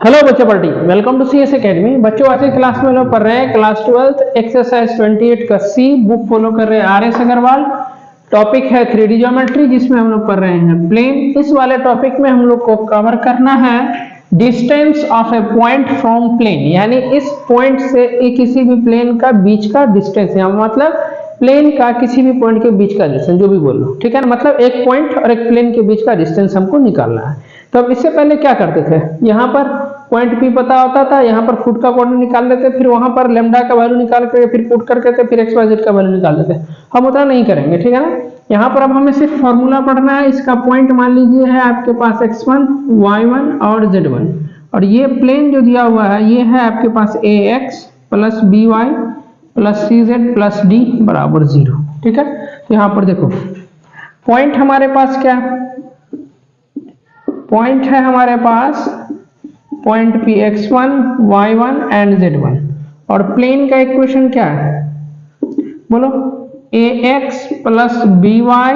Hello बच्चों party, welcome to CS academy. बच्चों आज की क्लास में हम लोग पढ़ रहे हैं क्लास 12 एक्सरसाइज 28 का सी। बुक फॉलो कर रहे हैं आर एस अग्रवाल। टॉपिक है 3D ज्योमेट्री, जिसमें हम लोग पढ़ रहे हैं प्लेन। इस वाले टॉपिक में हम लोग को कवर करना है distance of a point from plane, यानी इस पॉइंट से किसी भी प्लेन का बीच का डिस्टेंस है, मतलब प्लेन का किसी भी पॉइंट के बीच का डिस्टेंस, जो भी बोल लो, ठीक है ना। मतलब एक पॉइंट और एक प्लेन के बीच का डिस्टेंस हमको निकालना है। तो अब इससे पहले क्या करते थे, यहाँ पर पॉइंट पी पता होता था, यहाँ पर फुट का कोऑर्डिनेट निकाल लेते, फिर वहां पर लेमडा का वैल्यू निकाल के फिर पुट करके थे, फिर एक्स वाई जेड का वैल्यू निकाल लेते। हम उतना नहीं करेंगे, ठीक है ना। यहाँ पर अब हमें सिर्फ फॉर्मूला पढ़ना है। इसका पॉइंट मान लीजिए है आपके पास x1, y1 और z1, और ये प्लेन जो दिया हुआ है ये है आपके पास ax plus by plus cz plus d बराबर 0, ठीक है। तो यहाँ पर देखो पॉइंट हमारे पास क्या पॉइंट है, हमारे पास point P x1, y1 and z1, और प्लेन का इक्वेशन क्या है बोलो, ax plus by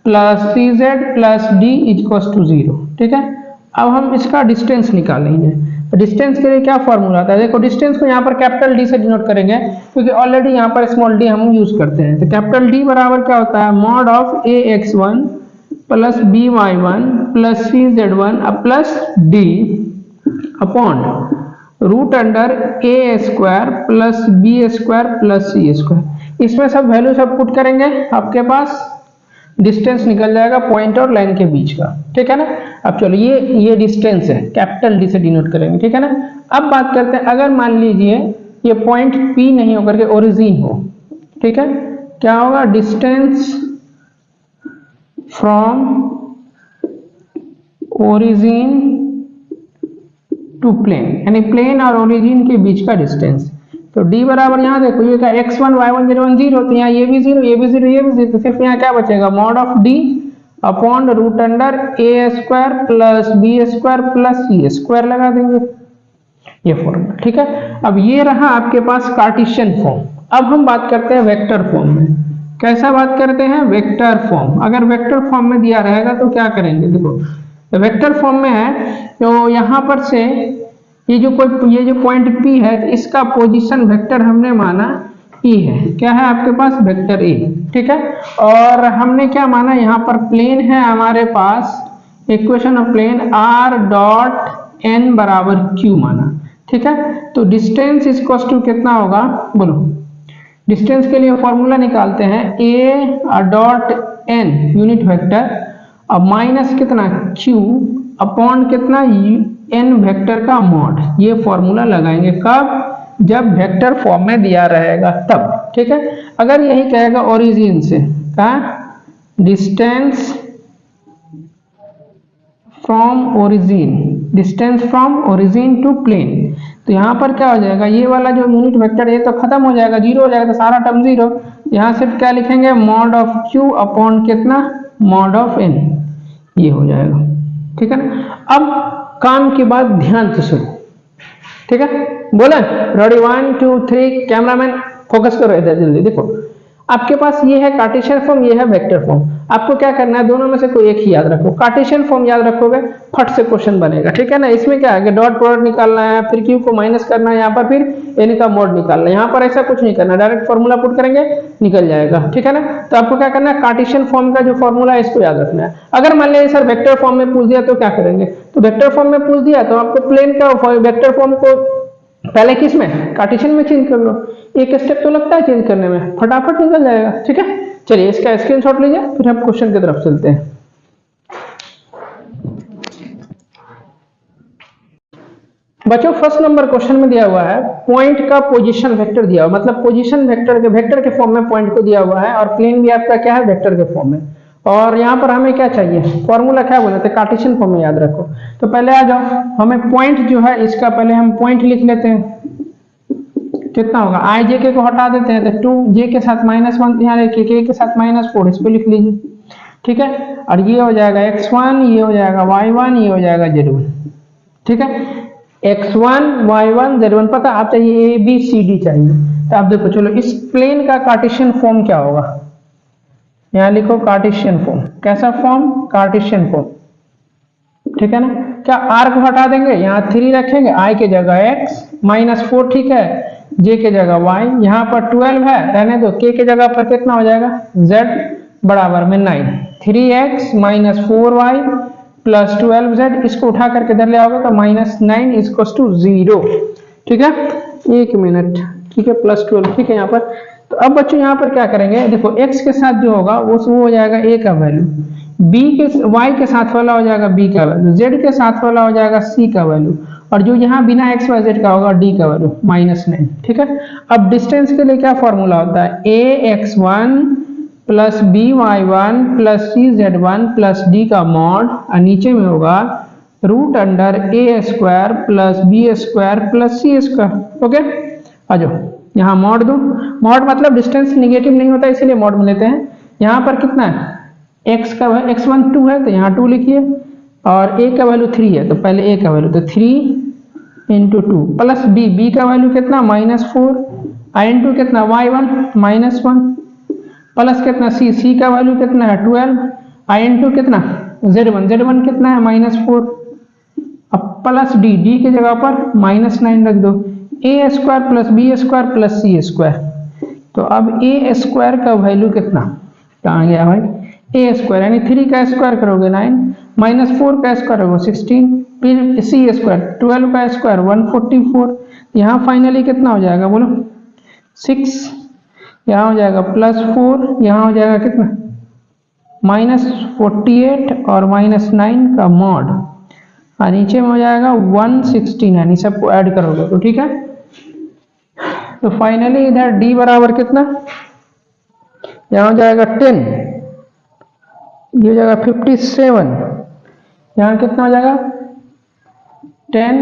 plus cz plus d equals to 0, ठीक है। अब हम इसका डिस्टेंस निकालेंगे। डिस्टेंस के लिए क्या फॉर्मूला आता है, देखो डिस्टेंस को यहाँ पर कैपिटल डी से डिनोट करेंगे, क्योंकि ऑलरेडी यहाँ पर स्मॉल डी हम यूज करते हैं। तो कैपिटल डी बराबर क्या होता है, mod of ax1 plus by1 plus cz1 plus d upon root under a square plus b square plus c square. इसमें सब वैल्यू सब पुट करेंगे, आपके पास डिस्टेंस निकल जाएगा पॉइंट और लाइन के बीच का, ठीक है ना। अब चलो ये डिस्टेंस है, कैपिटल डी से डिनोट करेंगे, ठीक है ना। अब बात करते हैं, अगर मान लीजिए ये पॉइंट पी नहीं होकर के ओरिजिन हो, ठीक है, क्या होगा, distance from origin to plane, यानी प्लेन और ओरिजिन के बीच का डिस्टेंस। तो d बराबर यहाँ देखो ये क्या x1 y1 z1 0, तो यहाँ ये भी 0 ये भी 0 ये भी 0, तो सिर्फ यहाँ क्या बचेगा, mod of d upon root under a square plus b square plus c square लगा देंगे, ये फॉर्मूला, ठीक है। अब ये रहा आपके पास कार्टेशियन फॉर्म। अब हम बात करते हैं वेक्टर फॉर्म में। कैसा बात करते हैं, वेक्टर फॉर्म। अगर वेक्टर फॉर्म में दिया रहेगा तो क्या करेंगे, देखो वेक्टर फॉर्म में है तो यहाँ पर से ये जो पॉइंट P है, तो इसका पोजीशन वेक्टर हमने माना E है। क्या है आपके पास, वेक्टर E, ठीक है। और हमने क्या माना, यहाँ पर प्लेन है हमारे पास, equation of plane r dot n बराबर q माना, ठीक है। तो डिस्टेंस इक्वल्स टू कितना होगा बोलो, डिस्टेंस के लिए फॉर्मूला निकालते हैं, a dot n unit vector, अब माइनस कितना q अपॉन कितना n वेक्टर का मॉड। ये फॉर्मूला लगाएंगे कब, जब वेक्टर फॉर्म में दिया रहेगा तब, ठीक है। अगर यही कहेगा ओरिजिन से, कहा distance from origin, distance from origin to plane, तो यहाँ पर क्या हो जाएगा, ये वाला जो यूनिट वेक्टर ये तो खत्म हो जाएगा, 0 हो जाएगा, तो सारा टर्म 0। यहाँ सिर्फ क्या लिखेंगे, मॉड ऑफ q अपॉन कितना, मॉड ऑफ n, ये हो जाएगा, ठीक है ना। अब काम की बात ध्यान से सुनो, ठीक है, बोले रेडी 1 2 3, कैमरामैन फोकस करो इधर जल्दी। देखो आपके पास ये है कार्टेशियन फॉर्म, ये है वेक्टर फॉर्म। आपको क्या करना है, दोनों में से कोई एक ही याद रखो। कार्टेशियन फॉर्म याद रखोगे फट से क्वेश्चन बनेगा, ठीक है ना। इसमें क्या है, डॉट प्रोडक्ट निकालना है, फिर q को माइनस करना है, यहाँ पर फिर n का मॉड निकालना है। यहाँ पर ऐसा कुछ नहीं करना, डायरेक्ट फॉर्मूला पुट करेंगे निकल जाएगा, ठीक है ना। तो आपको क्या करना है, कार्टेशियन फॉर्म का जो फॉर्मूला है इसको याद रखना है। अगर मान लिया सर वेक्टर फॉर्म में पूछ दिया तो क्या करेंगे, तो वेक्टर फॉर्म में पूछ दिया तो आपको प्लेन का वेक्टर फॉर्म को पहले किस में, कार्टेशियन में चेंज कर लो, एक स्टेप तो लगता है चेंज करने में, फटाफट निकल जाएगा, ठीक है। चलिए इसका स्क्रीनशॉट लीजिए, फिर हम क्वेश्चन की तरफ चलते हैं। बच्चों फर्स्ट नंबर क्वेश्चन में दिया हुआ है पॉइंट का पोजीशन वेक्टर दिया हुआ, मतलब पोजीशन वेक्टर के फॉर्म में पॉइंट को दिया हुआ है, और प्लेन भी आपका क्या है, वेक्टर के फॉर्म में। और यहाँ पर हमें क्या चाहिए, फॉर्मूला क्या बोले थे, कार्टेशियन फॉर्म में याद रखो। तो पहले आ जाओ, हमें पॉइंट जो है इसका पहले हम पॉइंट लिख लेते हैं, कितना होगा, आई जे के को हटा देते हैं, तो 2j के साथ -1, यहाँ देखिए k के साथ -4, इस पे लिख लीजिए, ठीक है। और ये हो जाएगा x1, ये हो जाएगा y1, ये हो जाएगा z1, ठीक है। x1 y1 z1 पता, आप चाहिए a b c d चाहिए, तो आप देखो चलो इस प्लेन का कार्टेशियन फॉर्म क्या होगा, यहाँ लिखो कार्टेशियन फॉर्म। कैसा फॉर्म, कार्टेशियन फॉर्म। ठीक है ना। क्या r को हटा देंगे, यहाँ 3 रखेंगे, i की जगह x -4, ठीक है, j की जगह y, यहाँ पर 12 है रहने दो, k की जगह पर कितना हो जाएगा z बराबर में 9, 3x -4y प्लस 12z, इसको उठा करके इधर ले आओगे तो -9 इक्वल्स टू 0, ठीक है। 1 मिनट, ठीक है, +12, ठीक है यहाँ पर। तो अब बच्चों यहाँ पर क्या करेंगे, देखो x के साथ जो होगा वो हो जाएगा a का वैल्यू, y के साथ वाला हो जाएगा b का वैल्यू, z के साथ वाला हो जाएगा c का वैल्यू, और जो यहाँ बिना x y z का होगा d का वैल्यू -9, ठीक है। अब डिस्टेंस के लिए क्या फॉर्मूला होता है, ax1 plus by1 plus cz1 plus d का मॉड, और नीचे में होगा √a² plus b² plus c², okay. आ जाओ यहाँ मॉड दो, मॉड मतलब डिस्टेंस निगेटिव नहीं होता इसलिए मॉड में लेते हैं। यहाँ पर कितना है, x का x1 2 है तो यहाँ 2 लिखिए, और a का वैल्यू 3 है तो पहले a का वैल्यू तो 3 × 2 प्लस b का वैल्यू कितना -4, × कितना y1 -1 प्लस कितना c का वैल्यू कितना है 12, × कितना z1 कितना है -4, अब प्लस d की जगह पर -9 रख दो, a² plus b² plus c², तो अब a² का वैल्यू कितना कहाँ गया भाई, a² यानी 3 का स्क्वायर करोगे 9, -4 का स्क्वायर होगा 16, फिर c² 12 का स्क्वायर 144, यहाँ फाइनली कितना हो जाएगा बोलो 6, यहाँ हो जाएगा +4, यहाँ हो जाएगा कितना -48 और -9 का मॉड, और नीचे में हो जाएगा 169, इस सबको ऐड करोगे तो ठीक है। तो फाइनली इधर d बराबर कितना, यहाँ हो जाएगा 10, ये हो जाएगा 57, यहाँ कितना हो जाएगा 10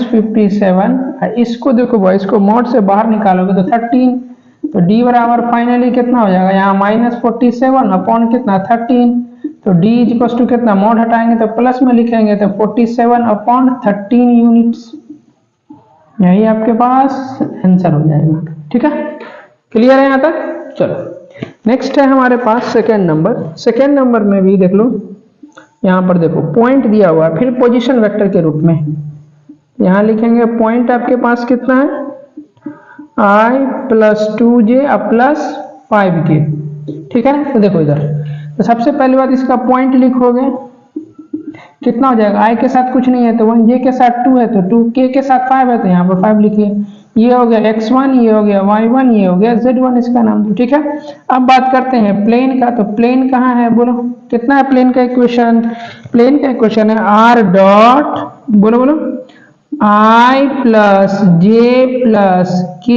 - 57, इसको देखो भाई, इसको मॉड से बाहर निकालोगे तो 13, तो d बराबर फाइनली कितना हो जाएगा, यहाँ -47 अपॉन कितना 13, तो d इक्वल्स टू कितना, मॉड हटाएंगे तो प्लस में लिखेंगे तो 47/13 यूनिट्स, यही आपके पास आंसर हो जाएगा, ठीक है। क्लियर है यहाँ तक। चलो नेक्स्ट है हमारे पास सेकेंड नंबर। सेकेंड नंबर में भी देख लो, यहाँ पर देखो पॉइंट दिया हुआ है, फिर पोजीशन वेक्टर के रूप में यहाँ लिखेंगे, पॉइंट आपके पास कितना है i + 2j + 5k, ठीक है ना। तो देखो इधर, तो सबसे पहली बात इसका पॉइंट लिखोगे, कितना हो जाएगा, i के साथ कुछ नहीं है तो 1, j के साथ 2 है तो 2, k के साथ 5 है तो यहाँ पर 5 लिखिए, ये हो गया x1, ये हो गया y1, ये हो गया z1 इसका नाम, तो ठीक है। अब बात करते हैं प्लेन का, तो प्लेन कहाँ है बोलो, कितना है प्लेन का इक्वेशन, प्लेन का इक्वेशन है r डॉट बोलो i + j + k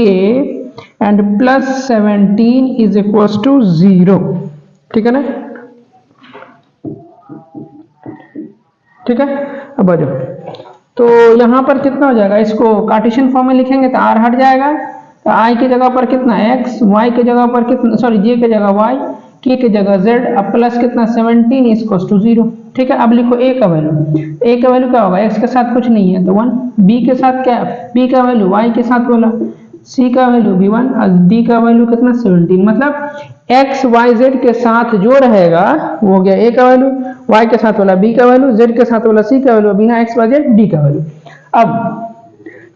एंड +17 = 0, ठीक है ना, ठीक है। अब आ जाओ, तो यहाँ पर कितना हो जाएगा, इसको कार्टेशियन फॉर्म में लिखेंगे तो r हट जाएगा, तो i की जगह पर कितना x, y की जगह पर कितना, सॉरी j की जगह y, k की जगह z, अब प्लस कितना 17 = 0, ठीक है। अब लिखो a का वैल्यू, a का वैल्यू क्या होगा, x के साथ कुछ नहीं है तो 1, b के साथ क्या, b का वैल्यू y के साथ बोला, c का वैल्यू b1 और d का वैल्यू कितना 17, मतलब x y z के साथ जो रहेगा वो हो गया a का वैल्यू, y के साथ वाला b का वैल्यू, z के साथ वाला c का वैल्यू, बिना x y z d का वैल्यू। अब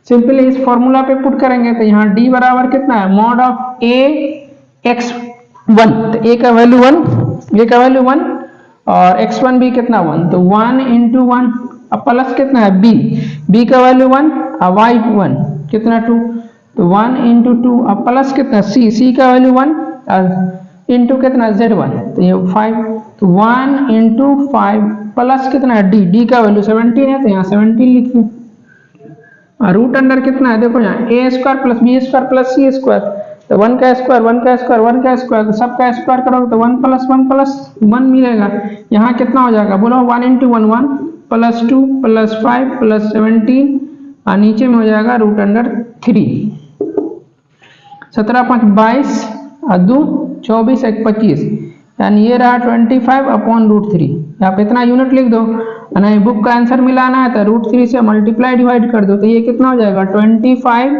सिंपली इस फॉर्मूला पे पुट करेंगे तो यहाँ d बराबर कितना है, मॉड ऑफ a x1, तो a का वैल्यू 1, a का वैल्यू 1 और x1 भी कितना 1, तो 1 × 1, अब प्लस कितना है b का वैल्यू 1 और y1 कितना 2, तो 1 × 2, अब प्लस कितना c का वैल्यू 1 और इंटू कितना z1, तो ये 5, तो 1 × 5 प्लस कितना d का वैल्यू 17 है तो यहाँ 17 लिखिए, और रूट अंडर कितना है देखो यहाँ a² + b² + c², तो 1 का स्क्वायर 1 का स्क्वायर 1 का स्क्वायर, तो सबका स्क्वायर करोगे तो 1 + 1 + 1 मिलेगा, यहाँ कितना हो जाएगा बोलो 1 × 1 1 +2 +5 +17, और नीचे में हो जाएगा √3, 17 5 22 और 2 24 1 25, यानी ये रहा 25/√3, आप इतना यूनिट लिख दो, नहीं बुक का आंसर मिलाना है तो √3 से मल्टीप्लाई डिवाइड कर दो, तो ये कितना हो जाएगा 25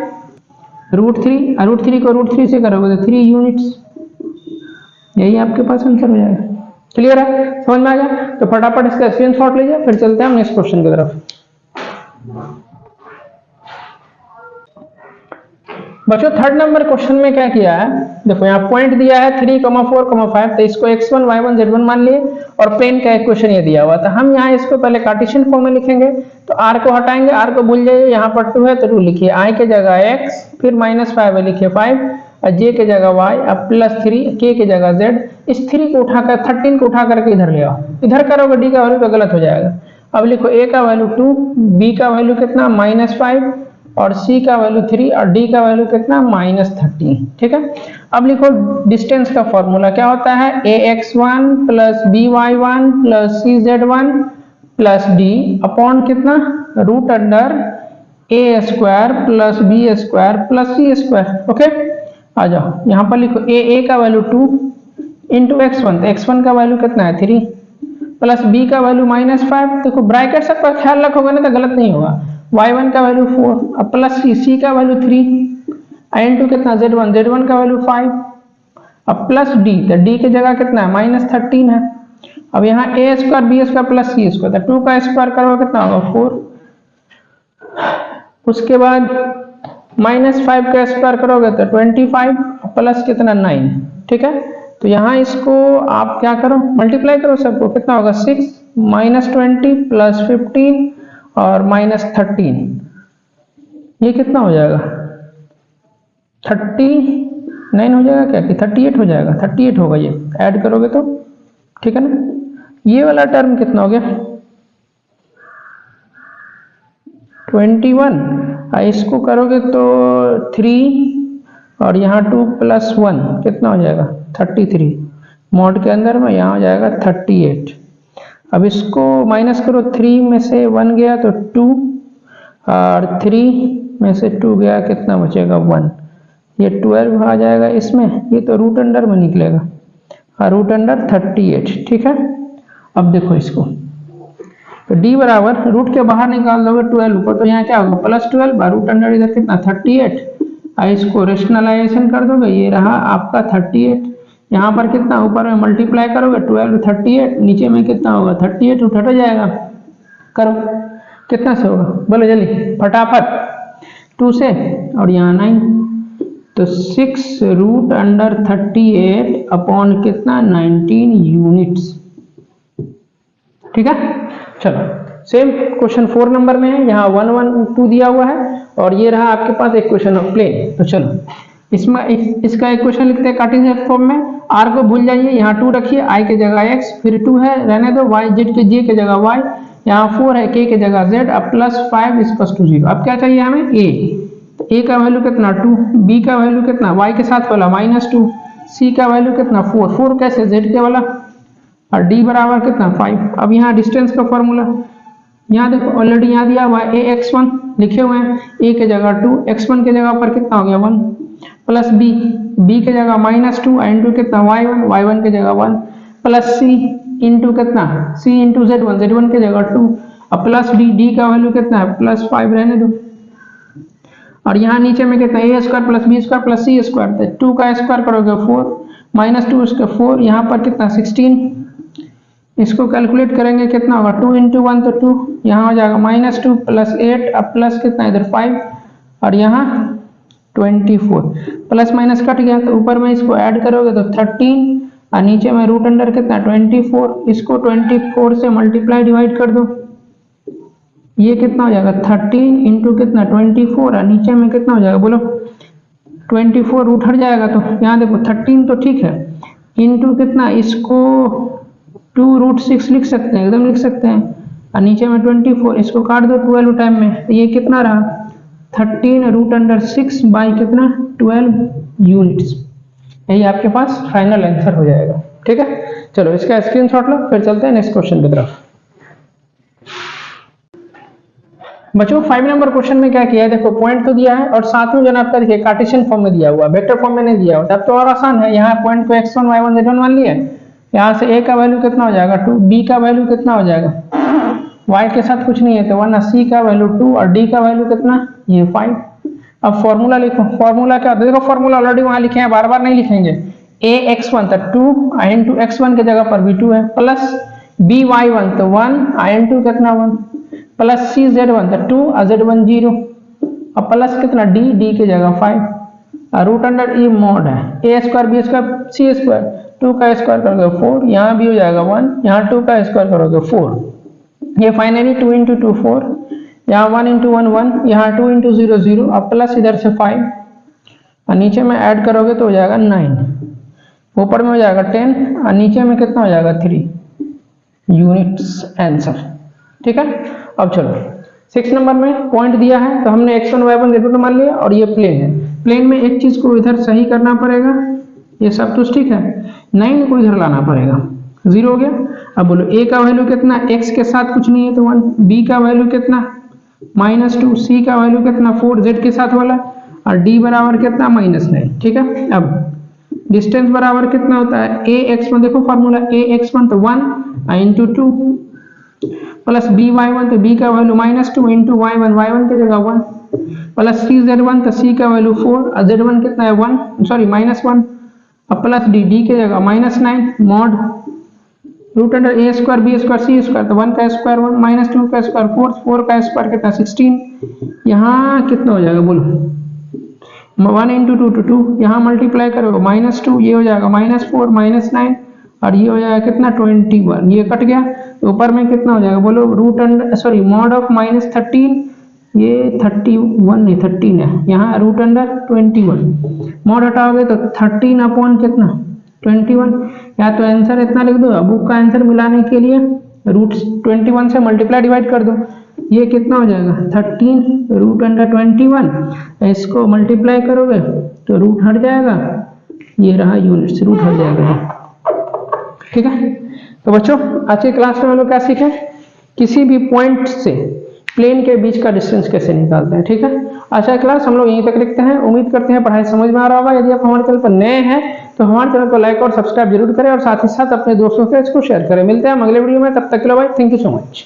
√3, और √3 को √3 से करोगे तो 3 यूनिट्स, यही आपके पास आंसर हो जाएगा, क्लियर है, समझ में आ गया? तो फटाफट इसका स्क्रीनशॉट लीजिए, फिर चलते हैं हम नेक्स्ट क्वेश्चन की तरफ। बच्चों थर्ड नंबर क्वेश्चन में क्या किया है, देखो यहाँ पॉइंट दिया है 3, 4, 5, तो इसको x1, y1, z1 मान लिए और प्लेन का इक्वेशन ये दिया हुआ था। हम यहाँ इसको पहले कार्टेशियन फॉर्म में लिखेंगे, तो r को हटाएंगे, r को भूल जाइए, यहाँ पर 2 है तो 2 लिखिए, i के जगह x, फिर -5 लिखिए 5, और j के जगह y, अब +3, k के जगह z। इस 3 को उठाकर 13 को उठा करके इधर ले आओ, इधर करोगे d का वैल्यू तो गलत हो जाएगा। अब लिखो a का वैल्यू 2, b का वैल्यू कितना -5, और c का वैल्यू 3, और d का वैल्यू कितना -13। ठीक है, अब लिखो डिस्टेंस का फॉर्मूला क्या होता है, ax1 plus by1 plus cz1 plus d upon कितना root under a square plus b square plus c square. Okay, आ जाओ यहाँ पर लिखो a का वैल्यू 2 इंटू x1, तो x1 का वैल्यू कितना है 3, प्लस b का वैल्यू -5, देखो ब्रैकेट सब का ख्याल रखोगे ना तो गलत नहीं होगा, y1 का वैल्यू 4, अब प्लस c का वैल्यू 3, इंटू कितना z1 का वैल्यू 5, अब प्लस d, तो d की जगह कितना है -13 है। अब यहाँ a square b square plus c square, तो 2 का स्क्वायर करोगे कितना होगा 4, उसके बाद -5 का स्क्वायर करोगे तो 25, प्लस कितना 9। ठीक है, तो यहाँ इसको आप क्या करो मल्टीप्लाई करो सबको, कितना होगा 6 -20 प्लस 15 और -13, ये कितना हो जाएगा 39 हो जाएगा क्या कि 38 हो जाएगा, 38 होगा ये ऐड करोगे तो। ठीक है ना, ये वाला टर्म कितना हो गया 21, इसको करोगे तो 3 और यहाँ 2 प्लस 1 कितना हो जाएगा 33, मॉड के अंदर में यहाँ हो जाएगा 38। अब इसको माइनस करो, 3 में से 1 गया तो 2, और 3 में से 2 गया कितना बचेगा 1, ये 12 आ जाएगा इसमें, ये तो रूट अंडर में निकलेगा, और रूट अंडर 38। ठीक है, अब देखो इसको, तो d बराबर रूट के बाहर निकाल दोगे 12 ऊपर, तो यहाँ क्या होगा +12, रूट अंडर इधर कितना 38, और इसको रेशनलाइजेशन कर दोगे, ये रहा आपका 38, यहाँ पर कितना ऊपर में मल्टीप्लाई करोगे 12 38, नीचे में कितना होगा 38, उठ जाएगा, करो कितना से होगा बोलो जल्दी फटाफट 2 से, और यहाँ 9, तो 6 रूट अंडर 38 अपॉन कितना 19 यूनिट्स। ठीक है, चलो सेम क्वेश्चन 4 नंबर में है, यहाँ 1 1 2 दिया हुआ है, और ये रहा आपके पास इक्वेशन ऑफ प्लेन। तो चलो इसमें इसका इक्वेशन लिखते हैं कार्टेशियन फॉर्म में, r को भूल जाइए, यहाँ 2 रखिए, i के जगह x, फिर 2 है रहने दो, y z के j के जगह y, यहाँ 4 है k के जगह z, अब +5 = 0। अब क्या चाहिए हमें a, तो a का वैल्यू कितना 2, b का वैल्यू कितना y के साथ वाला -2, c का वैल्यू कितना 4 कैसे z के वाला, और d बराबर कितना 5। अब यहाँ डिस्टेंस का फॉर्मूला, यहाँ देखो ऑलरेडी यहाँ दिया हुआ है ax1 लिखे हुए हैं, a के जगह 2, x1 के जगह पर कितना हो गया 1, प्लस b के जगह -2 इंटू कितना y1 के जगह 1, प्लस c इंटू कितना c इंटू z1 के जगह 2, और प्लस d का वैल्यू कितना है +5 रहने दो, और यहाँ नीचे में कितना a square plus b square plus c square, 2 का स्क्वायर करोगे 4, -2 उसका 4, यहाँ पर कितना 16, इसको कैलकुलेट करेंगे कितना होगा 2 इंटू 1 तो 2, यहाँ हो जाएगा -2 प्लस 8, अब प्लस कितना इधर 5, और यहाँ 24, प्लस माइनस कट गया तो ऊपर में इसको ऐड करोगे तो 13, और नीचे में रूट अंडर कितना 24, इसको 24 से मल्टीप्लाई डिवाइड कर दो, ये कितना हो जाएगा 13 इंटू कितना 24, और नीचे में कितना हो जाएगा बोलो 24, रूट हट जाएगा, तो यहाँ देखो 13 तो ठीक है, इंटू कितना इसको 2√6 लिख सकते हैं, एकदम लिख सकते हैं, और नीचे में 24, इसको काट दो 12 टाइम में, तो ये कितना रहा 13 रूट अंडर 6 बाई कितना 12 यूनिट्स। यही आपके पास फाइनल आंसर हो जाएगा। ठीक है, चलो इसका स्क्रीनशॉट लो, फिर चलते हैं नेक्स्ट क्वेश्चन की तरफ। बच्चों 5 नंबर क्वेश्चन में क्या किया है, देखो पॉइंट तो दिया है और साथ में जो ना आपका देखिए कार्टेशियन फॉर्म में दिया हुआ, वेक्टर फॉर्म में नहीं दिया हुआ, तब तो और आसान है। यहाँ पॉइंट को x1 y1 z1 मान लिया, यहाँ से a का वैल्यू कितना हो जाएगा 2, b का वैल्यू कितना हो जाएगा, y के साथ कुछ नहीं है तो 1, c का वैल्यू 2, और d का वैल्यू कितना ये 5। अब फॉर्मूला लिखो, फॉर्मूला क्या, देखो फॉर्मूला ऑलरेडी वहां लिखे हैं, बार बार नहीं लिखेंगे। ax1 तो 2 into x1 के जगह पर भी 2 है, प्लस by1 तो 1 into कितना 1, प्लस cz1 तो 2 z1 0, और प्लस कितना d की जगह 5, रूट अंडर ई मॉड है a square b square c square, 2 का स्क्वायर करोगे 4, यहाँ भी हो जाएगा 1, यहाँ 2 का स्क्वायर करोगे 4, ये फाइनली 2 into 2 4, यहाँ 1 into 1 1, यहाँ 2 into 0 0, अब प्लस इधर से 5, और नीचे में ऐड करोगे तो हो जाएगा 9, ऊपर में हो जाएगा 10, और नीचे में कितना हो जाएगा 3 यूनिट्स आंसर। ठीक है, अब चलो 6 नंबर में पॉइंट दिया है, तो हमने x1 y1 z1 मान लिया, और ये प्लेन है, प्लेन में एक चीज को इधर सही करना पड़ेगा, ये सब तो ठीक है, 9 को इधर लाना पड़ेगा, 0 हो गया। अब बोलो a का वैल्यू कितना, x के साथ कुछ नहीं है तो 1, b का वैल्यू कितना -2, c का वैल्यू कितना 4 z के साथ वाला, और d बराबर कितना -9। ठीक है, अब डिस्टेंस बराबर कितना होता है, ax1 देखो फार्मूला, ax1 तो 1 into 2 प्लस by1 तो b का वैल्यू -2 into y1 की जगह 1, प्लस cz1 तो c का वैल्यू 4, और z1 कितना है 1 सॉरी -1, अब प्लस d की जगह -9 mod root under a square b square c square, तो 1 का स्क्वायर 1 -2 का स्क्वायर 4, 4 का स्क्वायर कितना 16, यहाँ कितना हो जाएगा बोलो 1 into 2 to 2, यहाँ मल्टीप्लाई करोगे -2, ये हो जाएगा -4 -9, और ये हो जाएगा कितना 21, ये कट गया, तो ऊपर में कितना हो जाएगा बोलो root under sorry mod of -13, ये 31 नहीं 13 है, यहाँ रूट अंडर 21, मॉड हटाओगे तो 13 अपॉन कितना 21, या तो आंसर इतना लिख दो, बुक का आंसर मिलाने के लिए रूट 21 से मल्टीप्लाई डिवाइड कर दो, ये कितना हो जाएगा 13 रूट अंडर 21, इसको मल्टीप्लाई करोगे तो रूट हट जाएगा, ये रहा यूनिट्स, रूट हट जाएगा। ठीक है, तो बच्चों आज की क्लास में हम लोग क्या सीखे, किसी भी पॉइंट से प्लेन के बीच का डिस्टेंस कैसे निकालते हैं। ठीक है, आज का क्लास हम लोग यहीं तक रखते हैं, उम्मीद करते हैं पढ़ाई समझ में आ रहा होगा। यदि आप हमारे चैनल पर नए हैं तो हमारे चैनल को लाइक और सब्सक्राइब जरूर करें, और साथ ही साथ अपने दोस्तों से इसको शेयर करें। मिलते हैं हम अगले वीडियो में, तब तक के लिए bye, thank you so much.